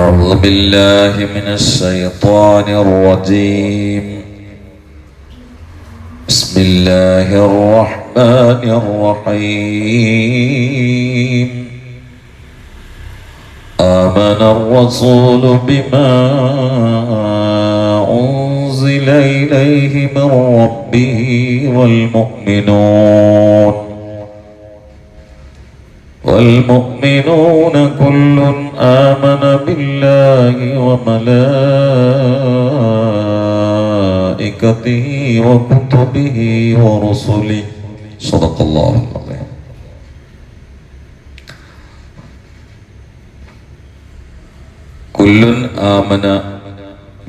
أعوذ بالله من الشيطان الرجيم. بسم الله الرحمن الرحيم. آمن الرسول بما أنزل إليه من ربه والمؤمنون كل آمن بالله وملائكته وكتبه ورسله. صدق الله العظيم. كل آمن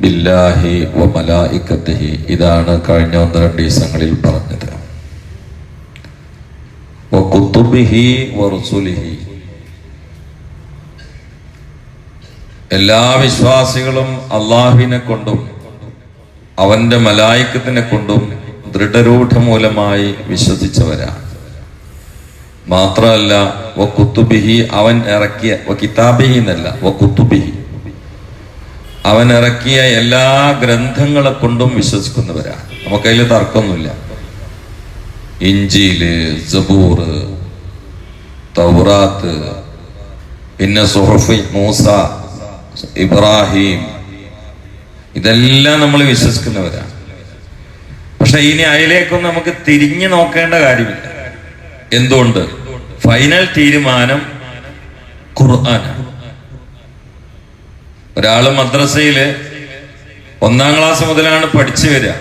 ബില്ലാഹി വ മലായികത്തിഹി. ഇതാണ് കഴിഞ്ഞ 1-2 ദിവസങ്ങളിൽ പറഞ്ഞത്. വ കുതുബിഹി വ റുസുലിഹി. എല്ലാ വിശ്വാസികളും അള്ളാഹുവിനെ കൊണ്ടും അവന്റെ മലായികത്തിനെ കൊണ്ടും ദൃഢരൂഢമൂലമായി വിശ്വസിച്ചവരാണ്. മാത്രമല്ല വ കുതുബിഹി, അവൻ ഇറക്കിയ, വ കിതാബിഹി എന്നല്ല, വ കുതുബിഹി, അവൻ ഇറക്കിയ എല്ലാ ഗ്രന്ഥങ്ങളെ കൊണ്ടും വിശ്വസിക്കുന്നവരാണ്. നമുക്കതിൽ തർക്കമൊന്നുമില്ല. ഇഞ്ചീല്, സബൂർ, തൗറാത്ത്, പിന്നെ സുഹുഫ് മൂസ, ഇബ്രാഹിം, ഇതെല്ലാം നമ്മൾ വിശ്വസിക്കുന്നവരാണ്. പക്ഷെ ഇനി അതിലേക്കൊന്നും നമുക്ക് തിരിഞ്ഞു നോക്കേണ്ട കാര്യമില്ല. എന്തുകൊണ്ട്? ഫൈനൽ തീരുമാനം ഖുർആനാണ്. ഒരാള് മദ്രസയില് 1-ാം ക്ലാസ് മുതലാണ് പഠിച്ചു വരിക.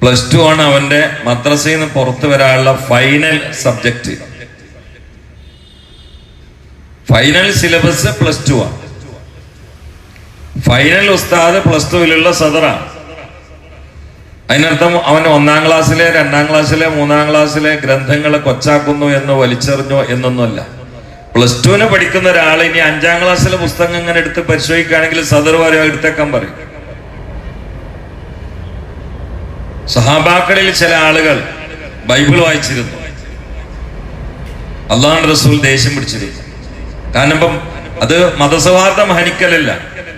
+2 ആണ് അവന്റെ മദ്രസയിൽ നിന്ന് പുറത്തു വരാനുള്ള ഫൈനൽ സബ്ജക്റ്റ്. ഫൈനൽ സിലബസ് +2 ആണ്. ഫൈനൽ ഉസ്താദ് +2-ലുള്ള സദറാണ്. അതിനർത്ഥം അവൻ 1-ാം ക്ലാസ്സിലെ 2-ാം ക്ലാസ്സിലെ 3-ാം ക്ലാസ്സിലെ ഗ്രന്ഥങ്ങളെ കൊച്ചാക്കുന്നു എന്ന് വലിച്ചെറിഞ്ഞോ എന്നൊന്നുമല്ല. +2-ന് പഠിക്കുന്ന ഒരാൾ ഇനി 5-ാം ക്ലാസ്സിലെ പുസ്തകം ഇങ്ങനെ എടുത്ത് പരിശോധിക്കുകയാണെങ്കിൽ സദർ വരെ എടുത്തേക്കാൻ പറയും. സഹാബാക്കളിൽ ചില ആളുകൾ ബൈബിൾ വായിച്ചിരുന്നു. അള്ളാഹുവിന്റെ റസൂൽ ദേഷ്യം പിടിച്ചിരുന്നു. കാരണം ഇപ്പം അത് മതസൗഹാർദ്ദം ഹനിക്കലല്ല.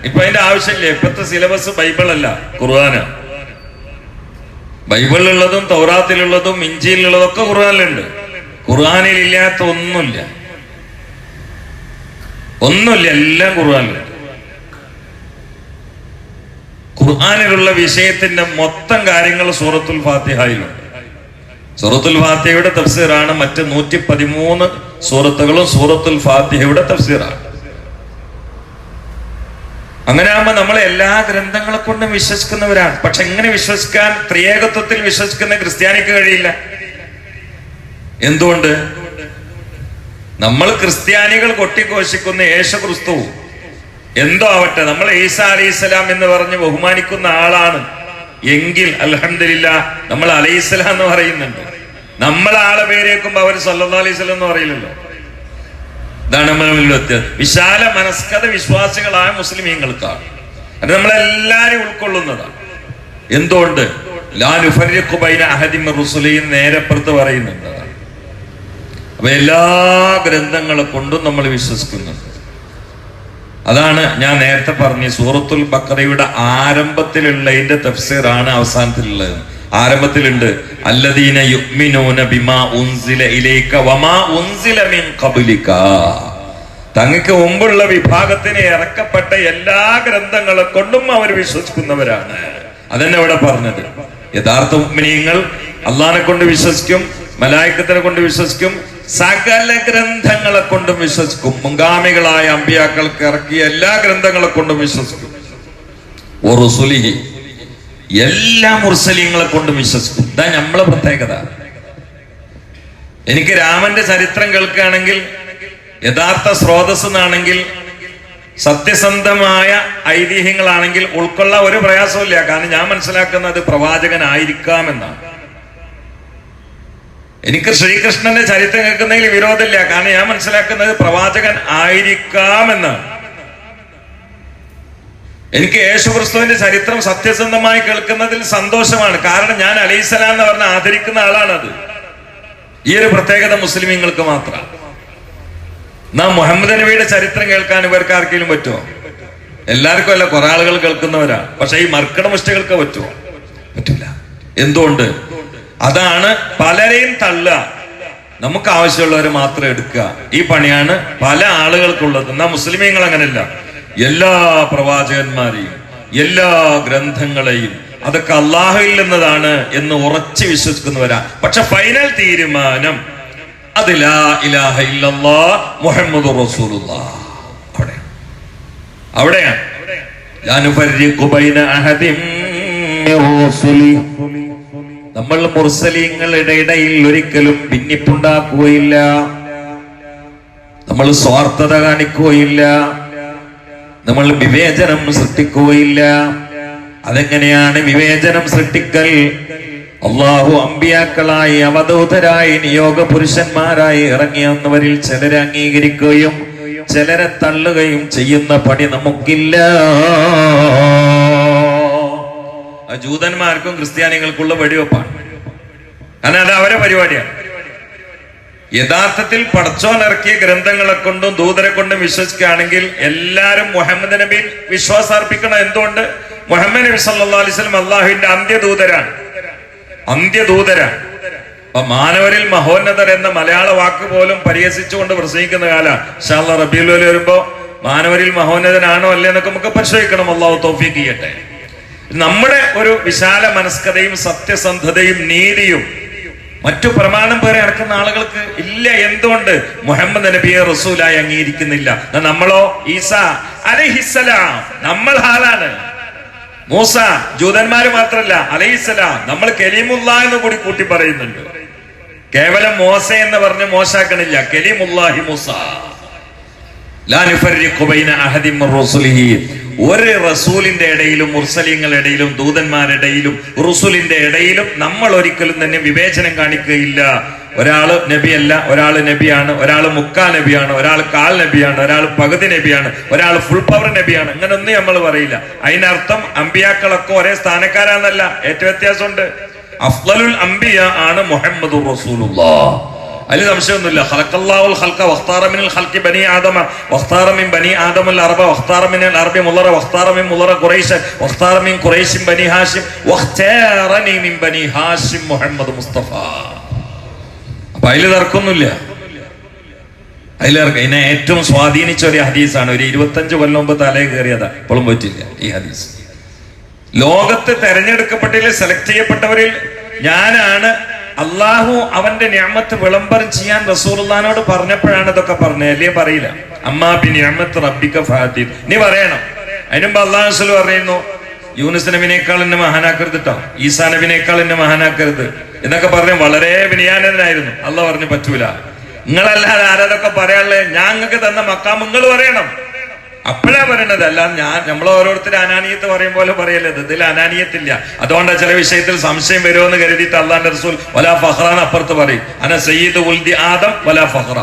ഇപ്പൊ അതിന്റെ ആവശ്യമില്ല. ഇപ്പത്തെ സിലബസ് ബൈബിളല്ല, ഖുർആനാണ്. ബൈബിളിലുള്ളതും തൗറാത്തിലുള്ളതും ഇഞ്ചിയിലുള്ളതും ഒക്കെ ഖുർആനിലുണ്ട്. ഖുർആനിൽ ഇല്ലാത്ത ഒന്നുമില്ല, എല്ലാം ഖുർആനിലുണ്ട്. ഖുർആനിലുള്ള വിഷയത്തിന്റെ മൊത്തം കാര്യങ്ങൾ സൂറത്തുൽ ഫാത്തിഹയിലുണ്ട്. സൂറത്തുൽ ഫാത്തിഹയുടെ തഫ്സീറാണ് മറ്റ് 113 സൂറത്തുകളും സൂറത്തുൽ ഫാത്തിഹയുടെ തഫ്സീറാണ്. അങ്ങനെ ആകുമ്പോൾ നമ്മൾ എല്ലാ ഗ്രന്ഥങ്ങളെ കൊണ്ടും വിശ്വസിക്കുന്നവരാണ്. പക്ഷെ എങ്ങനെ വിശ്വസിക്കാൻ? ത്രിയേകത്വത്തിൽ വിശ്വസിക്കുന്ന ക്രിസ്ത്യാനിക്ക് കഴിയില്ല. എന്തുകൊണ്ട്? നമ്മൾ ക്രിസ്ത്യാനികൾ കൊട്ടിഘോഷിക്കുന്ന യേശുക്രിസ്തു എന്തോ ആവട്ടെ, നമ്മൾ ഈസാ അലൈഹിസ്സലാം എന്ന് പറഞ്ഞ് ബഹുമാനിക്കുന്ന ആളാണ് എങ്കിൽ അൽഹംദുലില്ലാഹ് നമ്മൾ അലൈഹിസ്സലാം എന്ന് പറയുന്നുണ്ട്. നമ്മൾ ആളെ പേരേക്കുമ്പോ അവർ സല്ലല്ലാഹു അലൈഹി വസല്ലം എന്ന് പറയില്ലല്ലോ. ഇതാണ് നമ്മളിൽ വ്യത്യാസം. വിശാല മനസ്കത വിശ്വാസികളായ മുസ്ലിമീങ്ങൾക്കാണ്. അത് നമ്മളെല്ലാരും ഉൾക്കൊള്ളുന്നതാണ്. എന്തുകൊണ്ട്? ലാ നുഫർരിഖു ബൈന അഹദിൻ മിർ റുസുലിഹി നേരെപ്പുറത്ത് പറയുന്നുണ്ട്. അപ്പൊ എല്ലാ ഗ്രന്ഥങ്ങളെ കൊണ്ടും നമ്മൾ വിശ്വസിക്കുന്നുണ്ട്. അതാണ് ഞാൻ നേരത്തെ പറഞ്ഞ സൂറത്തുൽ ബഖറയുടെ ആരംഭത്തിലുള്ളതിന്റെ തഫ്സീറാണ് അവസാനത്തിലുള്ളത്. ആരംഭത്തിലുണ്ട് അല്ലദീന യുഅ്മിനൂന ബിമാ ഉൻസില ഇലൈക വമാ ഉൻസില മിൻ ഖബ്ലിക. തങ്ങൾക്ക് മുമ്പുള്ള വിഭാഗത്തിന് ഇറക്കപ്പെട്ട എല്ലാ ഗ്രന്ഥങ്ങളെ കൊണ്ടും അവർ വിശ്വസിക്കുന്നവരാണ്. അതന്നെ ഇവിടെ പറഞ്ഞത്. യഥാർത്ഥ മുഅ്മിനീങ്ങൾ അള്ളാഹിനെ കൊണ്ട് വിശ്വസിക്കും, മലായികത്തിനെ കൊണ്ട് വിശ്വസിക്കും, സകല ഗ്രന്ഥങ്ങളെ കൊണ്ടും വിശ്വസിക്കും. മുൻഗാമികളായ അമ്പിയാക്കൾക്ക് ഇറക്കിയ എല്ലാ ഗ്രന്ഥങ്ങളെ കൊണ്ടും വിശ്വസിക്കും. റുസുലിഹി, എല്ലാ മുർസലീങ്ങളെ കൊണ്ടും വിശ്വസിക്കും. ഇതാ നമ്മളെ പ്രത്യേകത. എനിക്ക് രാമന്റെ ചരിത്രം കേൾക്കുകയാണെങ്കിൽ, യഥാർത്ഥ സ്രോതസ് എന്നാണെങ്കിൽ, സത്യസന്ധമായ ഐതിഹ്യങ്ങളാണെങ്കിൽ ഉൾക്കൊള്ളാൻ ഒരു പ്രയാസമില്ല. കാരണം ഞാൻ മനസ്സിലാക്കുന്നത് പ്രവാചകനായിരിക്കാമെന്നാണ്. എനിക്ക് ശ്രീകൃഷ്ണന്റെ ചരിത്രം കേൾക്കുന്നതിൽ വിരോധമില്ല. കാരണം ഞാൻ മനസ്സിലാക്കുന്നത് പ്രവാചകൻ ആയിരിക്കാമെന്നാണ്. എനിക്ക് യേശുക്രിസ്തുവിന്റെ ചരിത്രം സത്യസന്ധമായി കേൾക്കുന്നതിൽ സന്തോഷമാണ്. കാരണം ഞാൻ അലൈഹിസ്സലാം എന്ന് പറഞ്ഞ് ആദരിക്കുന്ന ആളാണത്. ഈ ഒരു പ്രത്യേകത മുസ്ലിമീങ്ങൾക്ക് മാത്രമാണ്. നാം മുഹമ്മദ് നബിയുടെ ചരിത്രം കേൾക്കാൻ ഇവർക്ക് ആർക്കെങ്കിലും പറ്റുമോ? എല്ലാവർക്കും അല്ല, കുറെ ആളുകൾ കേൾക്കുന്നവരാ. പക്ഷെ ഈ മർക്കട മുഷ്ടികൾക്ക് പറ്റുമോ? പറ്റില്ല. എന്തുകൊണ്ട്? അതാണ് പലരെയും തള്ളുക, നമുക്ക് ആവശ്യമുള്ളവർ മാത്രം എടുക്കുക. ഈ പണിയാണ് പല ആളുകൾക്കുള്ളത്. എന്നാ മുസ്ലിമീങ്ങൾ അങ്ങനെയല്ല. എല്ലാ പ്രവാചകന്മാരെയും എല്ലാ ഗ്രന്ഥങ്ങളെയും അതൊക്കെ അള്ളാഹുവിൽ നിന്നതാണ് എന്ന് ഉറച്ചു വിശ്വസിക്കുന്നവരാ. പക്ഷെ ഫൈനൽ തീരുമാനം അത് ലാ ഇലാഹ ഇല്ലല്ലാഹ് മുഹമ്മദുർ റസൂലുള്ളാഹ്. അവിടെയാണ് ലാ നുഫർരിഖു ബൈന അഹദിൻ മിർ റസൂലി. നമ്മൾ മുർസലീങ്ങളുടെ ഇടയിൽ ഒരിക്കലും ഭിന്നിപ്പുണ്ടാക്കുകയില്ല, നമ്മൾ സ്വാർത്ഥത കാണിക്കുകയില്ല, നമ്മൾ വിവേചനം സൃഷ്ടിക്കുകയില്ല. അതെങ്ങനെയാണ് വിവേചനം സൃഷ്ടിക്കൽ? അള്ളാഹു അമ്പിയാക്കളായി അവധൂതരായി നിയോഗ പുരുഷന്മാരായി ഇറങ്ങി വന്നവരിൽ ചിലരെ അംഗീകരിക്കുകയും ചിലരെ തള്ളുകയും ചെയ്യുന്ന പണി നമുക്കില്ല. ജൂതന്മാർക്കും ക്രിസ്ത്യാനികൾക്കുള്ള വെടിവെപ്പാണ്. കാരണം അത് അവരെ പരിപാടിയാണ്. യഥാർത്ഥത്തിൽ പടച്ചോൻ ഇറക്കിയ ഗ്രന്ഥങ്ങളെ കൊണ്ടും ദൂതരെ കൊണ്ടും വിശ്വസിക്കുകയാണെങ്കിൽ എല്ലാരും മുഹമ്മദ് നബിയിൽ വിശ്വാസം അർപ്പിക്കണം. എന്തുകൊണ്ട്? മുഹമ്മദ് നബി സല്ലല്ലാഹു അലൈഹി വസല്ലം അള്ളാഹുവിന്റെ അന്ത്യദൂതരാണ്. അപ്പൊ മാനവരിൽ മഹോന്നതർ എന്ന മലയാള വാക്ക് പോലും പരിഹസിച്ചുകൊണ്ട് പ്രസംഗിക്കുന്ന കാലമാണ്. ഇൻഷാ അല്ലാഹ് റബീഉൽ അവ്വൽ വരുമ്പോ മാനവരിൽ മഹോന്നതനാണോ അല്ലേ എന്നൊക്കെ നമുക്ക് പരിശോധിക്കണം. അള്ളാഹു തൗഫീഖ് ചെയ്യട്ടെ. നമ്മുടെ ഒരു വിശാല മനസ്കതയും സത്യസന്ധതയും നീതിയും മറ്റു പ്രമാണം പേരെ ഇറക്കുന്ന ആളുകൾക്ക് ഇല്ല. എന്തുകൊണ്ട്? മുഹമ്മദ് നബിയെ റസൂലായി അംഗീകരിക്കുന്നില്ല. നമ്മളോ ഈസാ അലൈഹിസ്സലാം നമ്മൾ ഹാലാണ്. മൂസ ജൂതന്മാര് മാത്രല്ല അലൈഹിസ്സലാം നമ്മൾ കലീമുല്ലാഹ് എന്ന് കൂടി കൂട്ടി പറയുന്നുണ്ട്. കേവലം മോസ എന്ന് പറഞ്ഞ് മോശാക്കണില്ല. കലീമുല്ലാഹി മൂസ. ലാ നുഫർരിഖു ബൈന അഹദിൻ മിർ റസൂലിഹി. ഒരു റസൂലിന്റെ ഇടയിലും മുർസലീങ്ങളുടെ ഇടയിലും ദൂതന്മാരുടെ ഇടയിലും റുസൂലിന്റെ ഇടയിലും നമ്മൾ ഒരിക്കലും തന്നെ വിവേചനം കാണിക്കുകയില്ല. ഒരാള് നബിയല്ല, ഒരാള് നബിയാണ്, ഒരാള് മുക്കാൽ നബിയാണ്, ഒരാൾ കാൽ നബിയാണ്, ഒരാൾ പകുതി നബിയാണ്, ഒരാൾ ഫുൾ പവർ നബിയാണ്. അങ്ങനെ ഒന്നും നമ്മൾ പറയില്ല. അതിനർത്ഥം അമ്പിയാക്കളൊക്കെ ഒരേ സ്ഥാനക്കാരാന്നല്ല. ഏറ്റവും വ്യത്യാസമുണ്ട്. അഫ്ളലുൽ അംബിയ ആണ് മുഹമ്മദുർ റസൂലുള്ളാഹ്. അതിൽ സംശയമൊന്നുമില്ല. ഖലഖല്ലാഹുൽ ഖൽഖ വഖ്താറ മിനൽ ഖൽഖി ബനി ആദമ വഖ്താറ മിൻ ബനി ആദമൽ അറബ വഖ്താറ മിനൽ അറബി മുളറ വഖ്താറ മിൻ മുളറ ഖുറൈശ വഖ്താറ മിൻ ഖുറൈശിൻ ബനി ഹാഷിം വഖ്താറനി മിൻ ബനി ഹാഷിം മുഹമ്മദ് മുസ്തഫ. അപ്പൊ അതിൽ തർക്കമൊന്നുമില്ല. അതിനെ ഏറ്റവും സ്വാധീനിച്ച ഒരു ഹദീസാണ്. ഒരു 25 കൊല്ലം മുമ്പ് തലേ കയറിയതാ, ഇപ്പോഴും പറ്റില്ല ഈ ഹദീസ്. ലോകത്ത് തെരഞ്ഞെടുക്കപ്പെട്ടതിൽ സെലക്ട് ചെയ്യപ്പെട്ടവരിൽ ഞാനാണ്. അള്ളാഹു അവന്റെ നിഅമത്ത് വിളംബരം ചെയ്യാൻ റസൂലുള്ളാഹിനോട് പറഞ്ഞപ്പോഴാണ് ഇതൊക്കെ പറഞ്ഞത്. അല്ലേ പറയില്ല. അമ്മാ ബി നിഅമത്ത് റബ്ബിക ഫഹദീദ്. നീ പറയണം. അതിനുമ്പ് അള്ളാഹു റസൂൽ പറയുന്നു, യൂനുസ് നബിനേക്കാൾ എന്നെ മഹാനാക്കരുത് കേട്ടോ, ഈസാ നബിനേക്കാൾ എന്നെ മഹാനാക്കരുത് എന്നൊക്കെ പറഞ്ഞ് വളരെ വിനയാനനായിരുന്നു. അള്ളാഹു പറഞ്ഞു പറ്റൂല, നിങ്ങളല്ലാതെ ആരാതൊക്കെ പറയാനുള്ളത്, ഞങ്ങൾക്ക് തന്ന മക്കാം നിങ്ങൾ പറയണം. അപ്പോഴാ പറയണത്. അല്ലാതെ നമ്മൾ ഓരോരുത്തരും അനാനിയത്ത് പറയും പോലെ പറയല്ലത്. ഇതിൽ അനാനിയത്തില്ല. അതുകൊണ്ടാണ് ചില വിഷയത്തിൽ സംശയം വരുമെന്ന് കരുതിയിട്ട് അള്ളാന്റെ റസൂൽ വലാ ഫഖ്റാന്ന് അപ്പുറത്ത് പറയും. അന സയ്യിദു ഉൽദി ആദം വലാ ഫഖ്റ.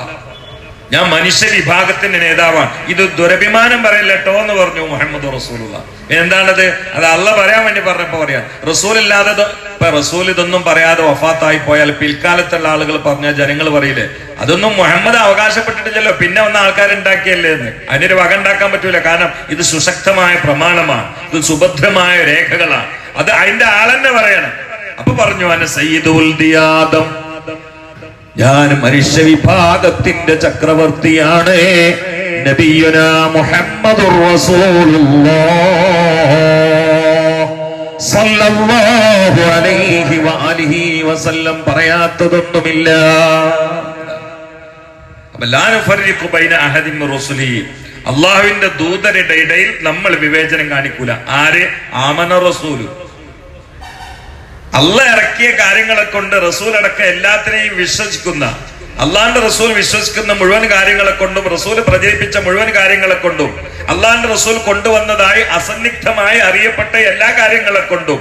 ഞാൻ മനുഷ്യ വിഭാഗത്തിന്റെ നേതാവാണ്. ഇത് ദുരഭിമാനം പറയല്ലോ എന്ന് പറഞ്ഞു മുഹമ്മദ് റസൂലുള്ളാഹ്. എന്താണത്? അത് അള്ള പറയാൻ വേണ്ടി പറഞ്ഞപ്പോ പറയാം. റസൂൽ ഇല്ലാതെ ഇപ്പൊ റസൂൽ ഇതൊന്നും പറയാതെ വഫാത്തായി പോയാൽ പിൽക്കാലത്തുള്ള ആളുകൾ പറഞ്ഞ ജനങ്ങൾ പറയില്ലേ, അതൊന്നും മുഹമ്മദ് അവകാശപ്പെട്ടിട്ടില്ലല്ലോ, പിന്നെ വന്ന ആൾക്കാരുണ്ടാക്കിയല്ലേ എന്ന്. അതിനൊരു വക ഉണ്ടാക്കാൻ പറ്റൂല. കാരണം ഇത് സുശക്തമായ പ്രമാണമാണ്, ഇത് സുഭദ്രമായ രേഖകളാണ്. അത് അതിന്റെ ആളെന്നെ പറയണം. അപ്പൊ പറഞ്ഞു അന സയ്യിദുൽ ദിയാദം, ഞാൻ മനുഷ്യ വിഭാഗത്തിന്റെ ചക്രവർത്തിയാണ്. നബിയുനാ മുഹമ്മദുർ റസൂലുള്ളാഹ് സല്ലല്ലാഹു അലൈഹി വഅലിഹി വസല്ലം പറയാത്തതൊന്നുമില്ല. അപ്പോൾ ലാ നുഫർരിഖു ബൈന അഹദിൻ മിർ റസൂലിഹി. അല്ലാഹുവിന്റെ ദൂതരുടെ ഇടയിൽ നമ്മൾ വിവേചനം കാണിക്കൂല. ആര്? ആമന റസൂലു. അള്ളാഹ് ഇറക്കിയ കാര്യങ്ങളെ കൊണ്ട് റസൂൽ അടക്കം എല്ലാത്തിനെയും വിശ്വസിക്കുന്ന, അള്ളാന്റെ റസൂൽ വിശ്വസിക്കുന്ന മുഴുവൻ കാര്യങ്ങളെ കൊണ്ടും, റസൂൽ പ്രചരിപ്പിച്ച മുഴുവൻ കാര്യങ്ങളെ കൊണ്ടും, അള്ളാന്റെ റസൂൽ കൊണ്ടുവന്നതായി അസന്നിഗ്ധമായി അറിയപ്പെട്ട എല്ലാ കാര്യങ്ങളെ കൊണ്ടും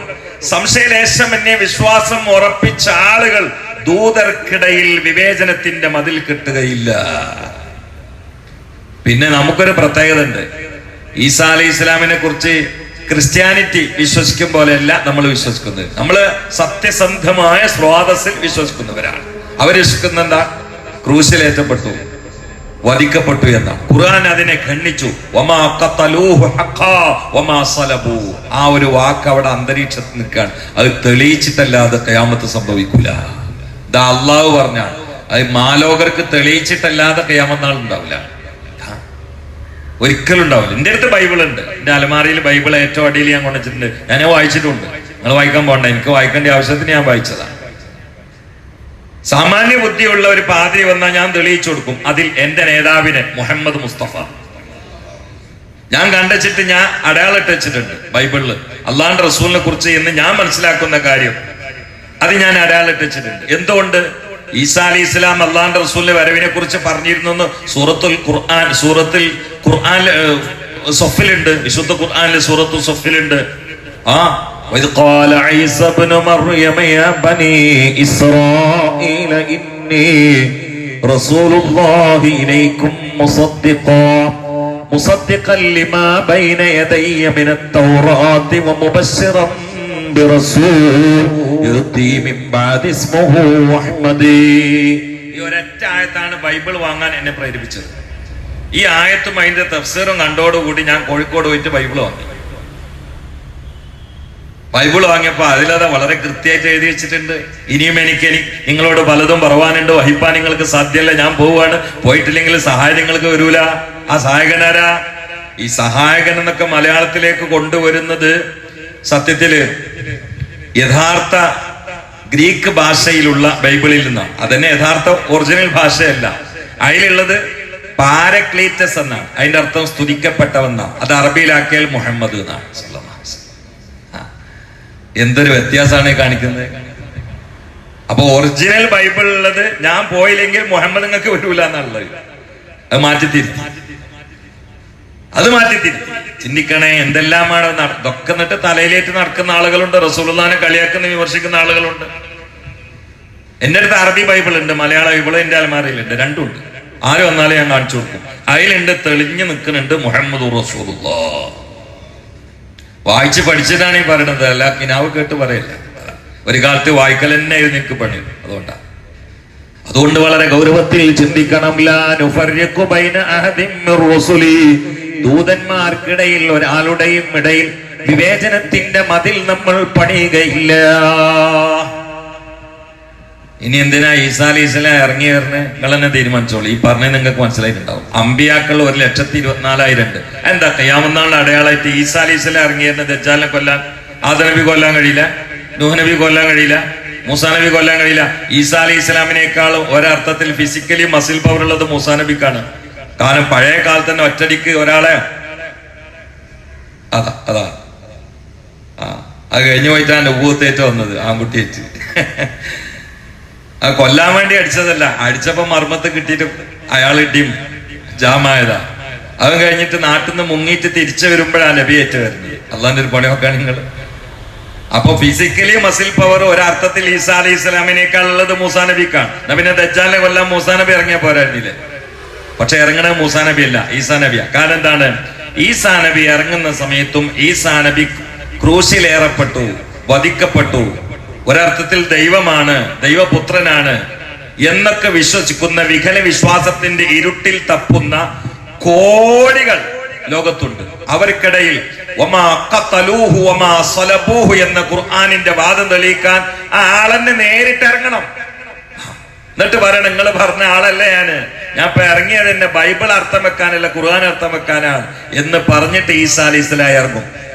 സംശയലേശമന്യേ വിശ്വാസം ഉറപ്പിച്ച ആളുകൾ ദൂതർക്കിടയിൽ വിവേചനത്തിന്റെ മതിൽ കെട്ടുകയില്ല. പിന്നെ നമുക്കൊരു പ്രത്യേകത ഉണ്ട്. ഈസാ അലൈഹി ഇസ്ലാമിനെ കുറിച്ച് ക്രിസ്ത്യാനിറ്റി വിശ്വസിക്കും പോലെയല്ല നമ്മൾ വിശ്വസിക്കുന്നത്. നമ്മൾ സത്യസന്ധമായ സ്രോതസ്സിൽ വിശ്വസിക്കുന്നവരാണ്. അവർ വിശ്വസിക്കുന്ന എന്താ? ക്രൂശിലേറ്റപ്പെട്ടു, വധിക്കപ്പെട്ടു എന്നാണ്. ഖുർആൻ അതിനെ ഖണ്ഡിച്ചു. വമാ ഖതലൂഹു ഹഖാ വമാ സലബൂ. ആ ഒരു വാക്ക് അവിടെ അന്തരീക്ഷത്തിൽ നിൽക്കുകയാണ്. അത് തെളിയിച്ചിട്ടല്ലാതെ ഖിയാമത്ത് സംഭവിക്കൂല. ഇതാ അള്ളാഹു പറഞ്ഞ അത് മാലോകർക്ക് തെളിയിച്ചിട്ടല്ലാതെ ഖിയാമത്ത് നാൾ ഉണ്ടാവില്ല, ഒരിക്കലും ഉണ്ടാവില്ല. എൻ്റെ അടുത്ത് ബൈബിൾ ഉണ്ട്. എൻ്റെ അലമാരയിൽ ബൈബിൾ ഏറ്റവും അടിയിൽ ഞാൻ കൊണ്ടുവച്ചിട്ടുണ്ട്. ഞാൻ വായിച്ചിട്ടുണ്ട്. നിങ്ങൾ വായിക്കാൻ പോകണ്ട, എനിക്ക് വായിക്കേണ്ട ആവശ്യത്തിന് ഞാൻ വായിച്ചതാണ്. സാമാന്യ ബുദ്ധിയുള്ള ഒരു പാദ്രി വന്നാൽ ഞാൻ തെളിയിച്ചു കൊടുക്കും അതിൽ എന്റെ നേതാവിനെ മുഹമ്മദ് മുസ്തഫ ഞാൻ കണ്ടുവച്ചിട്ട് ഞാൻ അടയാളിട്ട് വെച്ചിട്ടുണ്ട് ബൈബിളില് അള്ളാഹുവിന്റെ റസൂലിനെ കുറിച്ച് എന്ന് ഞാൻ മനസ്സിലാക്കുന്ന കാര്യം അത് ഞാൻ അടയാളിട്ട് വെച്ചിട്ടുണ്ട്. എന്തുകൊണ്ട്? ഈസാ അലൈഹി ഇസ്ലാം അള്ളാഹുവിന്റെ റസൂലിന്റെ വരവിനെ കുറിച്ച് പറഞ്ഞിരുന്നു. സൂറത്തുൽ ഖുർആൻ സൊഫിലുണ്ട്, വിശുദ്ധ ഖുർആനിലെ സൂറത്തുൽ സൊഫിലുണ്ട്. وإذ قال عيسى ابن مريم يا بني إسرائيل إني رسول الله إليكم مصدقا لما بين يدي من التوراة ومبشرا برسول يأتي من بعد اسمه أحمد. ഈ ഒരൊറ്റ ആയത്താണ് ബൈബിൾ വാങ്ങാൻ എന്നെ പ്രേരിപ്പിച്ചത്. ഈ ആയത്തും അതിന്റെ തഫ്സീറും കണ്ടോടുകൂടി ഞാൻ കോഴിക്കോട് പോയിട്ട് ബൈബിൾ വാങ്ങി. ബൈബിൾ വാങ്ങിയപ്പോ അതിലത് വളരെ കൃത്യമായിട്ട് എഴുതി വെച്ചിട്ടുണ്ട്. ഇനിയും എനിക്ക് നിങ്ങളോട് പലതും പറവാനുണ്ട്, വഹിപ്പാൻ നിങ്ങൾക്ക് സാധ്യമല്ല, ഞാൻ പോവുകയാണ്, പോയിട്ടില്ലെങ്കിൽ സഹായം നിങ്ങൾക്ക് വരൂല. ആ സഹായകനാരാ? ഈ സഹായകൻ എന്നൊക്കെ മലയാളത്തിലേക്ക് കൊണ്ടുവരുന്നത് സത്യത്തില് യഥാർത്ഥ ഗ്രീക്ക് ഭാഷയിലുള്ള ബൈബിളിൽ നിന്നാണ്. അതന്നെ യഥാർത്ഥ ഒറിജിനൽ ഭാഷയല്ല. അതിലുള്ളത് പാരക്ലീറ്റസ് എന്നാണ്. അതിന്റെ അർത്ഥം സ്തുതിക്കപ്പെട്ടവെന്നാണ്. അത് അറബിയിലാക്കിയാൽ മുഹമ്മദ് എന്നാണ്. എന്തൊരു വ്യത്യാസമാണ് ഈ കാണിക്കുന്നത്. അപ്പൊ ഒറിജിനൽ ബൈബിൾ ഉള്ളത് ഞാൻ പോയില്ലെങ്കിൽ മുഹമ്മദ് നിങ്ങൾക്ക് വരൂല എന്നുള്ളത്. അത് മാറ്റിത്തിരുത്തി ചിന്തിക്കണേ. എന്തെല്ലാമാണ് ഇതൊക്കെ എന്നിട്ട് തലയിലേറ്റ് നടക്കുന്ന ആളുകളുണ്ട്. റസൂലുള്ളാഹിനെ കളിയാക്കുന്ന വിമർശിക്കുന്ന ആളുകളുണ്ട്. എന്റെ അടുത്ത് അറബി ബൈബിൾ ഉണ്ട്, മലയാള ബൈബിൾ എന്റെ അലമാരയിലുണ്ട്, രണ്ടുണ്ട്. ആര് വന്നാലും ഞാൻ കാണിച്ചു കൊടുക്കും. അതിലുണ്ട് തെളിഞ്ഞു നിൽക്കുന്നുണ്ട് മുഹമ്മദ് റസൂലുള്ളാഹ്. വായിച്ച് പഠിച്ചിട്ടാണ് ഈ പറയണത്, അല്ല കിനാവ് കേട്ട് പറയില്ല. ഒരു കാലത്ത് വായിക്കൽ തന്നെ എനിക്ക് പണി. അതുകൊണ്ട് വളരെ ഗൗരവത്തിൽ ചിന്തിക്കണം. ദൂതന്മാർക്കിടയിൽ ഒരാളുടെയും ഇടയിൽ വിവേചനത്തിന്റെ മതിൽ നമ്മൾ പണിയുകയില്ല. ഇനി എന്തിനാ ഈസാ അലൈഹി സ്വലാം ഇറങ്ങി വരുന്നത്? നിങ്ങൾ തന്നെ തീരുമാനിച്ചോളൂ. ഈ പറഞ്ഞത് നിങ്ങൾക്ക് മനസ്സിലായിട്ടുണ്ടാവും. അമ്പിയാക്കൾ 1,24,000 ഉണ്ട്. എന്താ ഖിയാമത്ത് നാളിന്റെ അടയാളമായിട്ട് ഈസാ അലൈഹി സ്വലാം ഇറങ്ങി വരുന്നത്? ദജ്ജാലിനെ കൊല്ലാൻ ആദം നബി കൊല്ലാൻ കഴിയില്ല, നൂഹ് നബി കൊല്ലാൻ കഴിയില്ല, മൂസാ നബി കൊല്ലാൻ കഴിയില്ല. ഈസാ അലൈഹി സ്വലാമിനേക്കാളും ഒരർത്ഥത്തിൽ ഫിസിക്കലി മസിൽ പവർ ഉള്ളത് മൂസാ നബിക്കാണ്. കാരണം പഴയ കാലത്ത് തന്നെ ഒറ്റടിക്ക് ഒരാളെ അതാ അത് കഴിഞ്ഞു പോയിട്ടാണ് ഉപൂത്തേറ്റ് വന്നത്, ആൺകുട്ടിയേറ്റ്. അത് കൊല്ലാൻ വേണ്ടി അടിച്ചതല്ല, അടിച്ചപ്പോ മർമ്മത്ത് കിട്ടിയിട്ട് അയാൾ ഇടിയും ജാമായതാ. അത് കഴിഞ്ഞിട്ട് നാട്ടിൽ നിന്ന് മുങ്ങിയിട്ട് തിരിച്ചു വരുമ്പോഴാണ് നബിയേറ്റ് വരുന്നത്. അള്ളാന്റെ ഒരു പണി നോക്കാൻ നിങ്ങൾ. അപ്പൊ ഫിസിക്കലി മസിൽ പവർ ഒരർത്ഥത്തിൽ ഈസാ അലൈഹി സ്വലാമിനേക്കാൾ ഉള്ളത് മൂസാ നബിക്കാണ്. നബിനെ ദജ്ജാലിനെ കൊല്ലാൻ മൂസാ നബി ഇറങ്ങിയ പോരായിരുന്നില്ലേ? പക്ഷെ ഇറങ്ങണത് മൂസാ നബി അല്ല, ഈസാ നബിയാ. കാരണം എന്താണ്? ഈസാ നബി ഇറങ്ങുന്ന സമയത്തും ഈസാ നബി ക്രൂശിലേറപ്പെട്ടു, വധിക്കപ്പെട്ടു. ഒരർത്ഥത്തിൽ ദൈവമാണ്, ദൈവപുത്രനാണ് എന്നൊക്കെ വിശ്വസിക്കുന്ന വിഘല വിശ്വാസത്തിന്റെ ഇരുട്ടിൽ തപ്പുന്ന കോടികൾ ലോകത്തുണ്ട്. അവർക്കിടയിൽ എന്ന ഖുർആനിന്റെ വാദം തെളിയിക്കാൻ ആ ആളെന്നെ നേരിട്ട് ഇറങ്ങണം. എന്നിട്ട് പറയണം, നിങ്ങൾ പറഞ്ഞ ആളല്ലേ ഞാൻ ഇപ്പൊ ഇറങ്ങിയത് എന്നെ ബൈബിൾ അർത്ഥം വെക്കാനല്ല, ഖുർആൻ അർത്ഥം വെക്കാനാണ് എന്ന് പറഞ്ഞിട്ട് ഈസാ അലൈഹി സ്വലാം ഇറങ്ങും.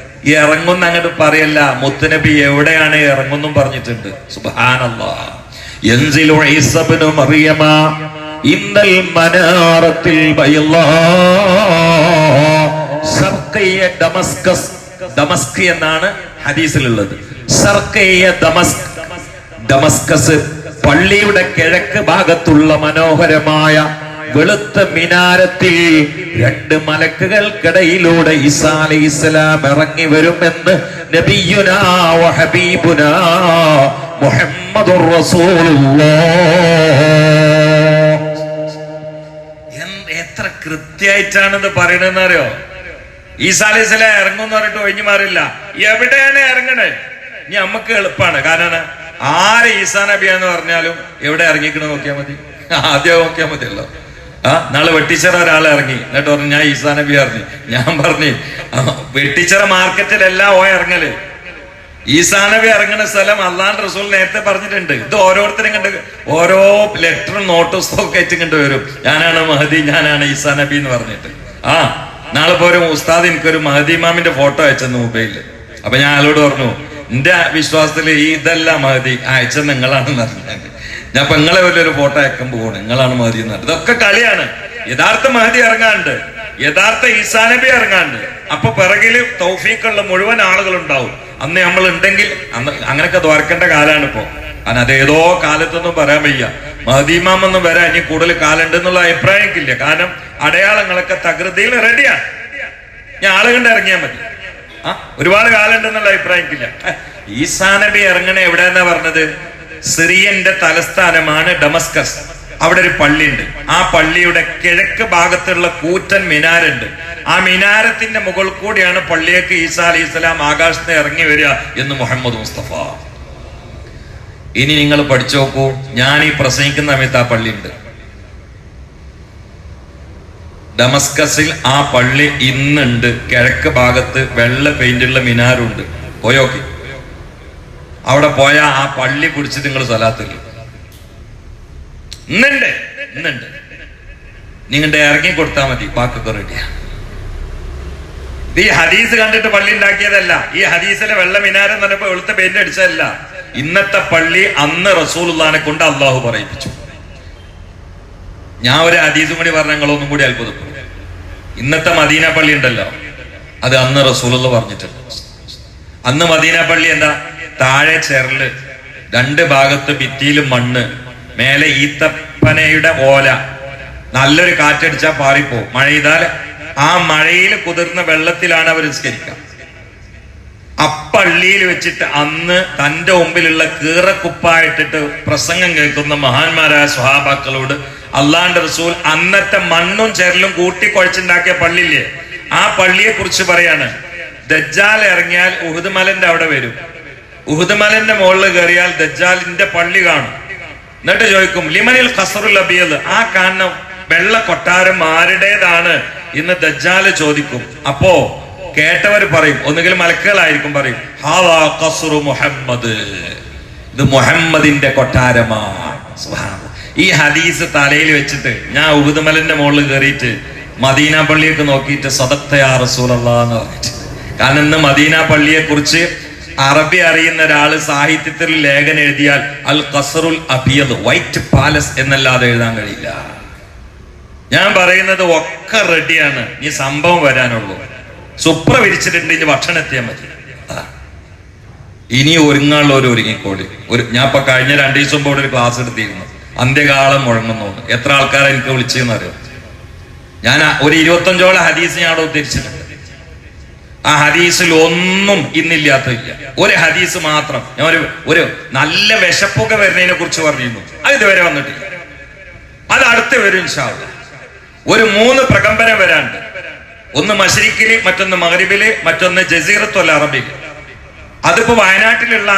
ഈ ഇറങ്ങുന്ന അങ്ങോട്ട് പറയല്ല, മുത്തുനബി എവിടെയാണ് ഇറങ്ങുന്നും പറഞ്ഞിട്ടുണ്ട്. സുബ്ഹാനല്ലാഹ്. യൻസിലു ഈസ ഇബ്നു മറിയമ ഇന്നൽ മനാറത്തിൽ ബൈളാ ശർഖിയ ദമസ്കസ്. ദമസ്ക് എന്നാണ് ഹദീസിലുള്ളത്. ശർഖിയ ദമസ്കസ് പള്ളിയുടെ കിഴക്ക് ഭാഗത്തുള്ള മനോഹരമായ വെളുത്ത മിനാരത്തിൽ 2 മലക്കുകൾക്കിടയിലൂടെ ഈസാ അലൈഹിസ്സലാം ഇറങ്ങി വരുമെന്ന് നബിയുനാ വ ഹബീബുനാ മുഹമ്മദുർ റസൂലുള്ളാഹ്. എത്ര കൃത്യമായിട്ടാണിത് പറയണെന്ന് അറിയോ? ഈസാ അലൈഹിസ്സലാം ഇറങ്ങുമെന്ന് പറഞ്ഞിട്ട് ഒഴിഞ്ഞു മാറില്ല. എവിടെയാണ് ഇറങ്ങണേ? ഇനി നമുക്ക് എളുപ്പമാണ്. കാരണം ആര് ഈസാ നബിയാന്ന് പറഞ്ഞാലും എവിടെ ഇറങ്ങിക്കണ നോക്കിയാൽ മതി, ആദ്യം നോക്കിയാൽ മതിയല്ലോ. നാളെ വെട്ടിച്ചിറ ഒരാൾ ഇറങ്ങി, എന്നിട്ട് പറഞ്ഞു ഞാൻ ഈസാ നബി അറിഞ്ഞു. ഞാൻ പറഞ്ഞു വെട്ടിച്ചിറ മാർക്കറ്റിലെല്ലാം ഇറങ്ങല്. ഈസാ നബി ഇറങ്ങുന്ന സ്ഥലം അള്ളാന്റെ റസൂൽ നേരത്തെ പറഞ്ഞിട്ടുണ്ട്. ഇത് ഓരോരുത്തരും കണ്ട് ഓരോ ലെറ്ററും നോട്ടീസും ഒക്കെ ആയിട്ട് കണ്ടു വരും, ഞാനാണ് മഹദി, ഞാനാണ് ഈസാ നബി എന്ന് പറഞ്ഞിട്ട്. നാളെ ഇപ്പൊ ഒരു ഉസ്താദ് എനിക്കൊരു മഹദി ഇമാമിന്റെ ഫോട്ടോ അയച്ചെന്ന് മൊബൈലില്. അപ്പൊ ഞാൻ ആളോട് പറഞ്ഞു, എന്റെ വിശ്വാസത്തില് ഇതല്ല മഹദി, അയച്ചത് നിങ്ങളാണെന്ന് പറഞ്ഞത്. ഞാൻ ഇപ്പൊ നിങ്ങളെ വലിയൊരു ഫോട്ടോ അയക്കുമ്പോ പോകണം, നിങ്ങളാണ് മഹദി എന്ന് പറഞ്ഞത്. ഇതൊക്കെ കളിയാണ്. യഥാർത്ഥ മഹദി ഇറങ്ങാണ്ട്, യഥാർത്ഥ ഈസാ നബി ഇറങ്ങാണ്ട്. അപ്പൊ പിറകില് തൗഫീഖുള്ള മുഴുവൻ ആളുകളുണ്ടാവും. അന്ന് നമ്മൾ ഉണ്ടെങ്കിൽ അന്ന് അങ്ങനെയൊക്കെ ദ്വാരക്കേണ്ട കാലാണ് ഇപ്പോ. കാരണം അതേതോ കാലത്തൊന്നും പറയാൻ വയ്യ. മഹദി ഇമാമൊന്നും വരാൻ ഇനി കൂടുതൽ കാലുണ്ട് എന്നുള്ള അഭിപ്രായം എനിക്കില്ല. കാരണം അടയാളങ്ങളൊക്കെ തകൃതിയിൽ റെഡിയാണ്. ഞാൻ ആള് കണ്ട് ഇറങ്ങിയാൽ മതി. ഒരുപാട് കാലുണ്ട് എന്നുള്ള അഭിപ്രായം എനിക്കില്ല. ഈസാ നബി ഇറങ്ങണേ എവിടെയെന്നാ പറഞ്ഞത്? സിറിയന്റെ തലസ്ഥാനമാണ് ഡമസ്കസ്. അവിടെ ഒരു പള്ളിയുണ്ട്. ആ പള്ളിയുടെ കിഴക്ക് ഭാഗത്തുള്ള കൂറ്റൻ മിനാരുണ്ട്. ആ മിനാരത്തിന്റെ മുകളിൽ കൂടിയാണ് പള്ളിയേക്ക് ഈസാ അലൈഹി സ്വലാം ആകാശത്ത് ഇറങ്ങി വരിക എന്ന് മുഹമ്മദ് മുസ്തഫ. ഇനി നിങ്ങൾ പഠിച്ചു നോക്കൂ, ഞാൻ ഈ പ്രസംഗിക്കുന്ന സമയത്ത് ആ പള്ളിയുണ്ട് ഡമസ്കസിൽ. ആ പള്ളി ഇന്നുണ്ട്. കിഴക്ക് ഭാഗത്ത് വെള്ള പെയിന്റുള്ള മിനാരുണ്ട്. പോയോക്കി, അവിടെ പോയാൽ ആ പള്ളി പിടിച്ചിട്ട് നിങ്ങൾ സ്വലാത്തില്ല. ഇന്നുണ്ട്. നിങ്ങളുടെ ഇറങ്ങി കൊടുത്താൽ മതി, ബാക്കൊക്കെ റെഡിയാ. ഈ ഹദീസ് കണ്ടിട്ട് പള്ളി ഉണ്ടാക്കിയതല്ല. ഈ ഹദീസിലെ വെള്ള മിനാരം എന്ന് പറഞ്ഞപ്പോ വെളുത്ത പെയിന്റ് അടിച്ചതല്ല. ഇന്നത്തെ പള്ളി അന്ന് റസൂലുള്ളാഹിനെ കൊണ്ട് അള്ളാഹു പറയിപ്പിച്ചു. ഞാൻ ഒരു ഹദീസും കൂടി പറഞ്ഞ നിങ്ങളൊന്നും കൂടി അത്ഭുതപ്പെടും. ഇന്നത്തെ മദീന പള്ളി ഉണ്ടല്ലോ, അത് അന്ന് റസൂലുള്ള പറഞ്ഞിട്ടുണ്ട്. അന്ന് മദീന പള്ളി എന്താ? താഴെ ചെറല്, രണ്ട് ഭാഗത്ത് ഭിത്തിയിലും മണ്ണ്, മേലെ ഈത്തപ്പനയുടെ ഓല. നല്ലൊരു കാറ്റടിച്ചാൽ പാറിപ്പോ. മഴ ആ മഴയിൽ കുതിർന്ന വെള്ളത്തിലാണ് അവർ നിസ്കരിക്കുക. അപ്പള്ളിയിൽ വെച്ചിട്ട് അന്ന് തന്റെ മുമ്പിലുള്ള കീറക്കുപ്പായിട്ടിട്ട് പ്രസംഗം കേൾക്കുന്ന മഹാന്മാരായ സ്വഹാബാക്കളോട് അള്ളാന്റെ റസൂൽ അന്നത്തെ മണ്ണും ചെരലും കൂട്ടിക്കുഴച്ചുണ്ടാക്കിയ പള്ളിയില്ലേ, ആ പള്ളിയെ കുറിച്ച് പറയാണ്. ദജ്ജാൽ ഇറങ്ങിയാൽ ഉഹുദ് മലന്റെ അവിടെ വരും. ഉഹുദ് മലന്റെ മുകളിൽ കയറിയാൽ ദജ്ജാലിന്റെ പള്ളി കാണും. എന്നിട്ട് ചോദിക്കും ലിമനിൽ ഖസറുൽ അബിയദ്, ആ കാണുന്ന വെള്ള കൊട്ടാരം ആരുടേതാണ് ഇന്ന് ദജ്ജാല് ചോദിക്കും. അപ്പോ കേട്ടവർ പറയും, ഒന്നുകിൽ മലക്കുകളായിരിക്കും, പറയും ഹാദാ ഖസ്റു മുഹമ്മദ്, ഇത് മുഹമ്മദിന്റെ കൊട്ടാരമാണ്. സുബ്ഹാനല്ലാഹ്. ഈ ഹദീസ് തലയിൽ വെച്ചിട്ട് ഞാൻ ഉഹുദ് മലന്റെ മുകളിൽ കയറിയിട്ട് മദീന പള്ളിയൊക്കെ നോക്കിയിട്ട് സദഖ്ത യാ റസൂലല്ലാഹ് എന്ന് പറഞ്ഞിട്ട്. കാരണം ഇന്ന് മദീന പള്ളിയെ കുറിച്ച് അറബി അറിയുന്ന ഒരാള് സാഹിത്യത്തിൽ ലേഖനം എഴുതിയാൽ അൽ ഖസ്റുൽ അബിയദ്, വൈറ്റ് പാലസ് എന്നല്ലാതെ എഴുതാൻ കഴിയില്ല. ഞാൻ പറയുന്നത് ഒക്കെ റെഡിയാണ്, ഈ സംഭവം വരാനുള്ളൂ. സുപ്ര വിരിച്ചിട്ടുണ്ട്, ഇനി ഭക്ഷണം എത്തിയാൽ മതി. ഇനി ഒരുങ്ങാനുള്ളവർ ഒരുങ്ങിക്കോളി. ഞാൻ ഇപ്പൊ കഴിഞ്ഞ 2 ദിവസം മുമ്പ് ഒരു ക്ലാസ് എടുത്തിരുന്നു, അന്ത്യകാലം മുഴങ്ങുന്നു. എത്ര ആൾക്കാരെ എനിക്ക് വിളിച്ചെന്ന് അറിയാം. ഞാൻ ഒരു 25ഓളം ഹദീസ് ഞാൻ അവിടെ ഉദ്ധരിച്ചിട്ടുണ്ട്. ആ ഹദീസിൽ ഒന്നും ഇന്നില്ലാത്തില്ല. ഒരു ഹദീസ് മാത്രം ഞാൻ ഒരു നല്ല വിശപ്പൊക്കെ വരുന്നതിനെ കുറിച്ച് പറഞ്ഞിരുന്നു. അത് ഇതുവരെ വന്നിട്ടില്ല. അത് അടുത്ത് വരും ഇൻഷാ അല്ലാഹ്. ഒരു 3 പ്രകമ്പനം വരാണ്ട്. ഒന്ന് മശ്രിഖില്, മറ്റൊന്ന് മഗ്രിബില്, മറ്റൊന്ന് ജസീറത്തുൽ അറബില്. അതിപ്പോ വയനാട്ടിലുള്ള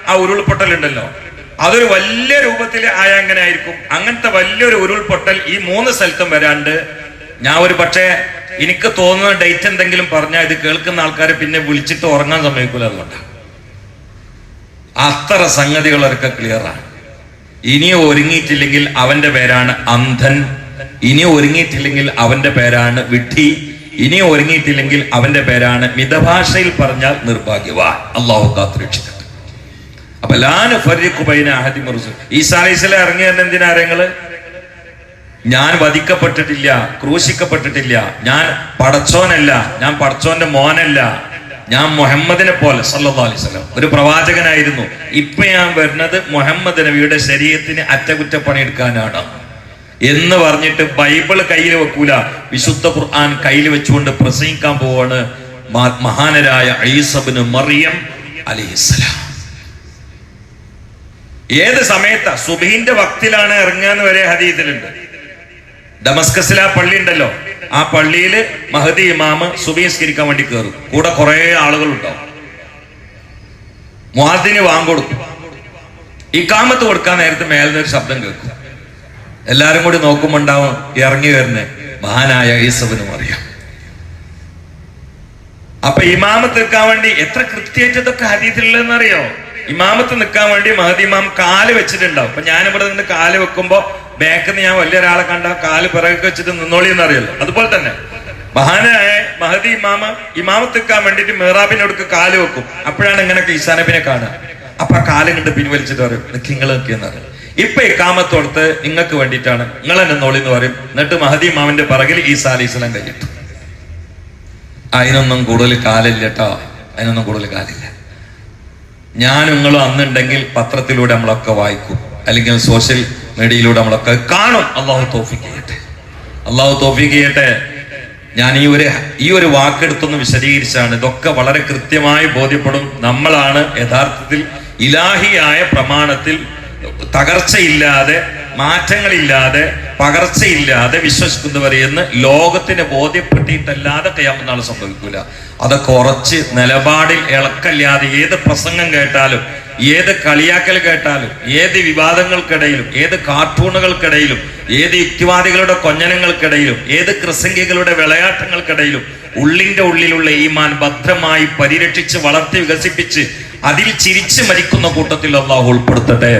ആ ഉരുൾപൊട്ടൽ ഉണ്ടല്ലോ, അതൊരു വലിയ രൂപത്തിൽ ആയ അങ്ങനെ ആയിരിക്കും. അങ്ങനത്തെ വലിയൊരു ഉരുൾപൊട്ടൽ ഈ 3 സ്ഥലത്തും വരാണ്ട്. ഞാൻ ഒരു പക്ഷേ എനിക്ക് തോന്നുന്ന ഡേറ്റ് എന്തെങ്കിലും പറഞ്ഞാൽ ഇത് കേൾക്കുന്ന ആൾക്കാരെ പിന്നെ വിളിച്ചിട്ട് ഉറങ്ങാൻ സമ്മതിക്കൂല. അതുകൊണ്ടാണ് അത്ര സംഗതികളൊക്കെ ക്ലിയറാണ്. ഇനി ഒരുങ്ങിയിട്ടില്ലെങ്കിൽ അവന്റെ പേരാണ് അന്ധൻ. ഇനി ഒരുങ്ങിയിട്ടില്ലെങ്കിൽ അവന്റെ പേരാണ് വിഡ്ഢി. ഇനി ഒരുങ്ങിയിട്ടില്ലെങ്കിൽ അവന്റെ പേരാണ് മിതഭാഷയിൽ പറഞ്ഞാൽ നിർഭാഗ്യവാൻ. അള്ളാഹു കാത്തുരക്ഷിക്കട്ടെ. അപ്പൊ ലാന് ഫർരിഖു ബൈന അഹദിൻ റസൂൽ. ഈസാ അലൈഹിസ്സലാം ഇറങ്ങി തന്നെ എന്തിനാ അറിയങ്ങള്? ഞാൻ വധിക്കപ്പെട്ടിട്ടില്ല, ക്രൂശിക്കപ്പെട്ടിട്ടില്ല, ഞാൻ പടച്ചോനല്ല, ഞാൻ പടച്ചോന്റെ മോനല്ല, ഞാൻ മുഹമ്മദിനെ പോലെ സല്ലല്ലാഹു അലൈഹി വസല്ലം ഒരു പ്രവാചകനായിരുന്നു. ഇപ്പൊ ഞാൻ വരുന്നത് മുഹമ്മദ് നബിയുടെ ശരീഅത്തിന് അറ്റകുറ്റപ്പണി എടുക്കാനാണ് എന്ന് പറഞ്ഞിട്ട് ബൈബിള് കയ്യിൽ വെക്കൂല, വിശുദ്ധ ഖുർആൻ കയ്യിൽ വെച്ചുകൊണ്ട് പ്രസംഗിക്കാൻ പോവാണ് മഹാനരായ ഈസാ ഇബ്നു മറിയം അലൈഹിസ്സലാം. ഏത് സമയത്താ? സുബ്ഹിന്റെ വക്തിലാണ് ഇറങ്ങാന്ന് വരെ ഹദീസിലുണ്ട്. ഡമസ്കസിൽ ആ പള്ളി ഉണ്ടല്ലോ, ആ പള്ളിയിൽ മഹദി ഇമാമ് സുബ്ഹി നിസ്കരിക്കാൻ വേണ്ടി കയറും. കൂടെ കുറെ ആളുകൾ ഉണ്ടാവും. മുഅദ്ദിന് വാങ്ക് കൊടുക്കും. ഇഖാമത്ത് കൊടുക്കാൻ നേരത്തെ മേൽന്നൊരു ശബ്ദം കേൾക്കും. എല്ലാരും കൂടി നോക്കുമ്പോ ഉണ്ടാവും ഇറങ്ങി വരുന്നേ മഹാനായ ഈസാ ഇബ്നു മറിയം. അപ്പൊ ഇമാമത്ത് നിൽക്കാൻ വേണ്ടി എത്ര കൃത്യമായിട്ട് ഇതൊക്കെ ഹദീസിലുള്ളതെന്നറിയോ? ഇമാമത്ത് നിൽക്കാൻ വേണ്ടി മഹദി ഇമാം കാല് വെച്ചിട്ടുണ്ടാവും. അപ്പൊ ഞാനിവിടെ നിന്ന് കാല് വെക്കുമ്പോ ബാക്കിൽ നിന്ന് ഞാൻ വലിയ ഒരാളെ കണ്ട കാല് പിറകെ വെച്ചിട്ട് നിന്നോളി എന്നറിയല്ലോ. അതുപോലെ തന്നെ മഹാനായ മഹദി ഇമാമത്ത് നിൽക്കാൻ വേണ്ടിട്ട് മെഹ്റാബിനോടക്ക് കാല് വെക്കും. അപ്പോഴാണ് ഇങ്ങനെയൊക്കെ ഈസാ നബിനെ കാണുക. അപ്പൊ ആ കാലും കണ്ട് പിൻവലിച്ചിട്ട് പറയും നിങ്ങൾ നിൽക്കുന്ന പറയും. ഇപ്പൊ ഇക്കാമത്തോടത്ത് നിങ്ങൾക്ക് വേണ്ടിയിട്ടാണ്, നിങ്ങൾ നിന്നോളി എന്ന് പറയും. എന്നിട്ട് മഹദി ഇമാമിന്റെ പിറകിൽ ഈസാ അലൈഹിസ്സലാം കഴിഞ്ഞിട്ടു. അതിനൊന്നും കൂടുതൽ കാലില്ല കേട്ടോ, അതിനൊന്നും കൂടുതൽ കാലില്ല. ഞാൻ നിങ്ങളും അന്നുണ്ടെങ്കിൽ പത്രത്തിലൂടെ നമ്മളൊക്കെ വായിക്കും, അല്ലെങ്കിൽ സോഷ്യൽ മീഡിയയിലൂടെ നമ്മളൊക്കെ കാണും. അള്ളാഹു തൗഫീഖ് ചെയ്യട്ടെ, അള്ളാഹു തൗഫീഖ് ചെയ്യട്ടെ. ഞാൻ ഈ ഒരു വാക്കെടുത്തൊന്ന് വിശദീകരിച്ചാണ്. ഇതൊക്കെ വളരെ കൃത്യമായി ബോധ്യപ്പെടും. നമ്മളാണ് യഥാർത്ഥത്തിൽ ഇലാഹിയായ പ്രമാണത്തിൽ തകർച്ചയില്ലാതെ, മാറ്റങ്ങളില്ലാതെ, പകർച്ചയില്ലാതെ വിശ്വസിക്കുന്നവർ എന്ന് ലോകത്തിന് ബോധ്യപ്പെട്ടിട്ടല്ലാതെ ഖിയാമത്ത് നാൾ സംഭവിക്കൂല. അതൊക്കെ ഉറച്ച് നിലപാടിൽ ഇളക്കല്ലാതെ ഏത് പ്രസംഗം കേട്ടാലും, ഏത് കളിയാക്കൽ കേട്ടാലും, ഏത് വിവാദങ്ങൾക്കിടയിലും, ഏത് കാർട്ടൂണുകൾക്കിടയിലും, ഏത് യുക്തിവാദികളുടെ കൊഞ്ഞനങ്ങൾക്കിടയിലും, ഏത് ക്രിസംഗികളുടെ വിളയാട്ടങ്ങൾക്കിടയിലും ഉള്ളിന്റെ ഉള്ളിലുള്ള ഈമാൻ ഭദ്രമായി പരിരക്ഷിച്ച് വളർത്തി വികസിപ്പിച്ച് അതിൽ ചിരിച്ച് മരിക്കുന്ന കൂട്ടത്തിൽ അള്ളാഹു ഉൾപ്പെടുത്തട്ടെ.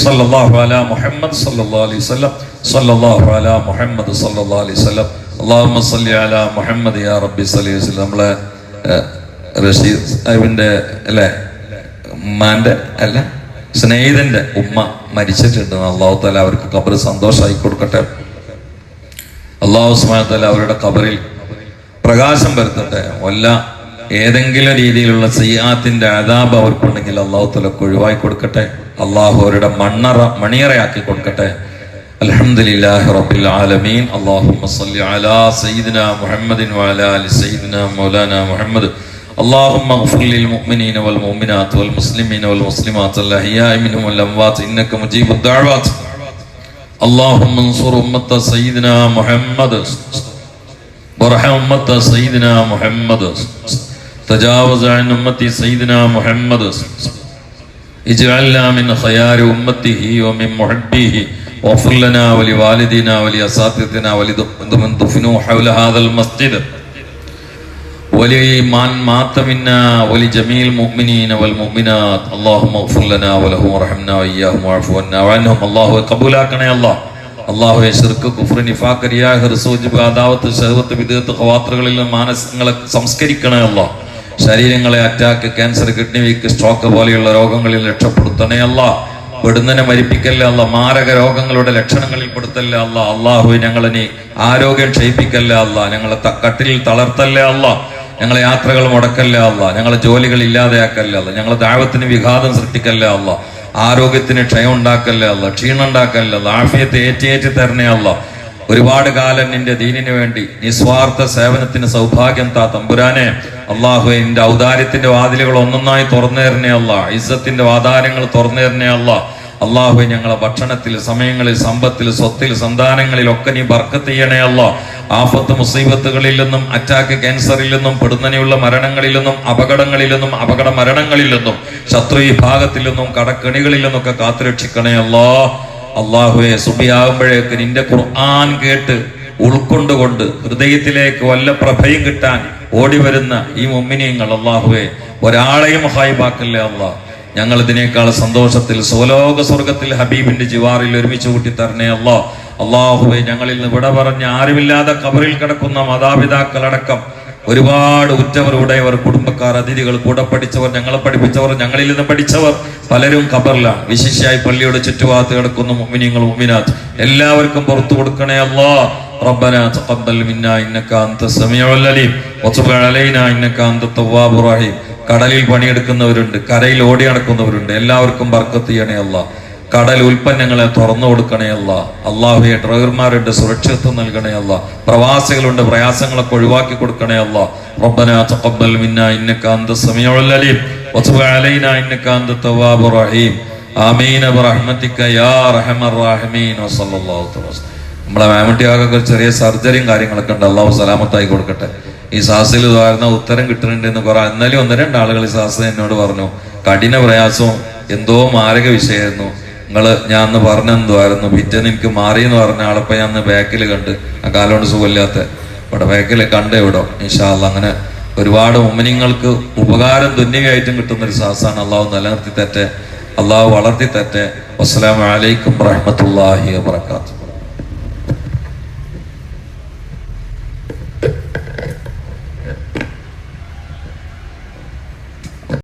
സല്ലല്ലാഹു അലാ മുഹമ്മദ് സല്ലല്ലാഹു അലൈഹി വസല്ലം, സല്ലല്ലാഹു അലാ മുഹമ്മദ് സല്ലല്ലാഹു അലൈഹി വസല്ലം, അല്ലാഹുമ്മ സല്ലി അലാ മുഹമ്മദ് യാ റബ്ബി സല്ലി അലൈഹി വസല്ലം. നമ്മളെ റഷീദ് സാഹിബിന്റെ അല്ലെ ഉമ്മാന്റെ അല്ല സ്നേഹിതന്റെ ഉമ്മ മരിച്ചിട്ടുണ്ട്. അള്ളാഹു തആല അവർക്ക് ഖബർ സന്തോഷമായി കൊടുക്കട്ടെ. അള്ളാഹു സുബ്ഹാനഹു വ തആല അവരുടെ ഖബറിൽ പ്രകാശം വരുത്തട്ടെ. ഏതെങ്കിലും രീതിയിലുള്ള സയ്യാത്തിന്റെ അദാബ് അവർക്കുണ്ടെങ്കിൽ അള്ളാഹു തആല ഒഴിവാക്കി കൊടുക്കട്ടെ. അള്ളാഹു അവരുടെ മണിയറയാക്കി കൊടുക്കട്ടെ. അൽഹംദുലില്ലാഹി റബ്ബിൽ ആലമീൻ. അല്ലാഹുമ്മ സ്വല്ലി അലാ സയ്യിദിനാ മുഹമ്മദിൻ വഅലാ ആലി സയ്യിദിനാ മൗലാനാ മുഹമ്മദ്. اللهم اغفر للمؤمنين والمؤمنات والمسلمين والمسلمات الأحياء منهم والأموات إنك مجيب الدعوات. اللهم انصر أمة سيدنا محمد وارحم أمة سيدنا محمد. تجاوز عن أمة سيدنا محمد. اجعلنا من خيار أمته ومن محبيه. واغفر لنا ولوالدينا ولأساتذتنا ولمن دفنوا حول هذا المسجد ولمن مات منا ولجميع المؤمنين والمؤمنات. اللهم اغفر لنا ولهم وارحمنا وإياهم واعف عنا وعنهم. الله കബൂലാക്കണേ അല്ലാഹ്. അല്ലാഹുവേ ശിർക്ക്, കുഫ്ർ, നിഫാഖ്, റിയാ, ഹിർസ്, ഉജ്ബ്, അദാവത്ത്, ശഹവത്ത്, ബിദ്അത്ത്, ഖവാത്റുകളിൽ നിന്ന് മാനസികങ്ങളെ സംസ്കരിക്കണേ അല്ലാഹ്. ശരീരങ്ങളെ attack, cancer, kidney weak, stroke പോലെയുള്ള രോഗങ്ങളിൽ രക്ഷപ്പെടുത്തണേ അല്ലാഹ്. പെടുന്നതിനെ മരിപ്പിക്കല്ലേ അല്ലാഹ്. മാരക രോഗങ്ങളുടെ ലക്ഷണങ്ങളിൽ പെടുത്തല്ലേ അല്ലാഹ്. അല്ലാഹുവേ ഞങ്ങളെ നീ ആരോഗ്യം ക്ഷയിപ്പിക്കല്ലേ അല്ലാഹ്. ഞങ്ങളെ കട്ടിലിൽ തളർത്തല്ലേ അല്ലാഹ്. ഞങ്ങളെ യാത്രകൾ മുടക്കല്ലേ അല്ലാഹ്. ഞങ്ങളെ ജോലികൾ ഇല്ലാതെയാക്കല്ലേ അല്ലാഹ്. ഞങ്ങളെ ദഅവത്തിന് വിഘാതം സൃഷ്ടിക്കല്ലേ അല്ലാഹ്. ആരോഗ്യത്തിന് ക്ഷയം ഉണ്ടാക്കല്ലേ അല്ലാഹ്. ക്ഷീണം ഉണ്ടാക്കല്ലേ അല്ലാഹ്. ആഫിയത്ത് ഏറ്റി തരണേ അല്ലാഹ്. ഒരുപാട് കാലം നിന്റെ ദീനിന് വേണ്ടി നിസ്വാർത്ഥ സേവനത്തിന് സൗഭാഗ്യം താ തമ്പുരാനെ. അള്ളാഹുവേ നിന്റെ ഔദാര്യത്തിന്റെ വാതിലുകൾ ഒന്നൊന്നായി തുറന്നു തരണേ അല്ലാഹ്. ഇസ്സത്തിന്റെ വാതാരങ്ങൾ തുറന്നു തരണേ അല്ലാഹ്. അള്ളാഹുവേ ഞങ്ങളെ ഭക്ഷണത്തിൽ, സമയങ്ങളിൽ, സമ്പത്തിൽ, സ്വത്തിൽ, സന്താനങ്ങളിൽ ഒക്കെ നീ ബർക്കത്ത് ചെയ്യണേ അല്ലാഹ്. ആഫത്ത് മുസീബത്തുകളിൽ നിന്നും, അറ്റാക്ക്, ക്യാൻസറിൽ നിന്നും, പെടുന്നനെയുള്ള മരണങ്ങളിൽ നിന്നും, അപകടങ്ങളിൽ നിന്നും, അപകട മരണങ്ങളിൽ നിന്നും, ശത്രു വിഭാഗത്തിൽ നിന്നും, കടക്കെണികളിൽ നിന്നൊക്കെ കാത്തുരക്ഷിക്കണേ അല്ലാഹ്. അള്ളാഹുവെ സുബിയാകുമ്പോഴേക്ക് നിന്റെ ഖുർആൻ കേട്ട് ഉൾക്കൊണ്ടുകൊണ്ട് ഹൃദയത്തിലേക്ക് വല്ല പ്രഭയും കിട്ടാൻ ഓടി വരുന്ന ഈ മുഅ്മിനീങ്ങൾ അള്ളാഹുവെ ഒരാളെയും ഹായിബാക്കല്ലേ അല്ലാഹ്. ഞങ്ങൾ ഇതിനേക്കാൾ സന്തോഷത്തിൽ സ്വലോക സ്വർഗത്തിൽ ഹബീബിന്റെ ജിവാറിൽ ഒരുമിച്ച് കൂട്ടി തരണേ അല്ലാഹ്. അള്ളാഹുവെ ഞങ്ങളിൽ നിന്ന് വിട പറഞ്ഞ് ആരുമില്ലാതെ ഖബറിൽ കിടക്കുന്ന മാതാപിതാക്കളടക്കം ഒരുപാട് ഉറ്റവർ, ഉടയവർ, കുടുംബക്കാർ, അതിഥികൾ, കൂടെ പഠിച്ചവർ, ഞങ്ങളെ പഠിപ്പിച്ചവർ, ഞങ്ങളിൽ നിന്ന് പഠിച്ചവർ പലരും ഖബറിലാണ്. വിശേഷായി പള്ളിയുടെ ചുറ്റുഭാഗത്ത് കിടക്കുന്ന മുഅ്മിനീങ്ങൾ, മുഅ്മിനാത്ത് എല്ലാവർക്കും പുറത്തു കൊടുക്കണേ അല്ലാഹ്. ربنا تقبل منا انك انت السميع العليم وتب علينا انك انت التواب الرحيم. കടലിൽ പണിയെടുക്കുന്നവരുണ്ട്, കരയിൽ ഓടി നടക്കുന്നവരുണ്ട്, എല്ലാവർക്കും ബർക്കത്ത് ചെയ്യണേ അല്ലാഹ്. കടൽ ഉൽപ്പന്നങ്ങളെ തുറന്നു കൊടുക്കണേ അല്ലാഹ്. അല്ലാഹുവേ ഡ്രൈവർമാരുടെ സുരക്ഷിതത്വം നൽകണേ അല്ലാഹ്. പ്രവാസികളുടെ പ്രയാസങ്ങളൊക്കെ ഒഴിവാക്കി കൊടുക്കണേ അല്ലാഹ്. ربنا تقبل منا انك انت السميع العليم وتب علينا انك انت التواب الرحيم. آمين برحمتك يا ارحم الراحمين. وصلى الله عليه. നമ്മളെ മാമട്ടിയാകൊക്കെ ചെറിയ സർജറിയും കാര്യങ്ങളൊക്കെ ഉണ്ട്. അള്ളാഹു സലാമത്തായി കൊടുക്കട്ടെ. ഈ സാസിൽ ഉദാഹരണ ഉത്തരം കിട്ടുന്നുണ്ട് എന്ന് കുറെ ഇന്നലെ 1-2 ആളുകൾ ഈ സാസ് എന്നോട് പറഞ്ഞു. കഠിന പ്രയാസവും എന്തോ മാരക വിഷയമായിരുന്നു, ഞാൻ അന്ന് പറഞ്ഞെന്തുമായിരുന്നു, പിറ്റേന്ന് എനിക്ക് മാറിയെന്ന് പറഞ്ഞ ആളിപ്പോ ഞാൻ അന്ന് ബാക്കിൽ കണ്ട്, ആ കാലോണ്ട് സുഖമില്ലാത്ത ഇവിടെ ബാക്കിൽ കണ്ടേ വിടും ഇൻഷാ അല്ലാഹ്. അങ്ങനെ ഒരുപാട് മുഅ്മിനീങ്ങൾക്ക് ഉപകാരം ദുന്യവായിട്ടും കിട്ടുന്ന ഒരു സാസാണ്. അള്ളാഹു നിലനിർത്തി തരട്ടെ, അള്ളാഹു വളർത്തി തരട്ടെ. അസ്സലാമു അലൈക്കും വറഹ്മത്തുള്ളാഹി വബറകാതുഹു.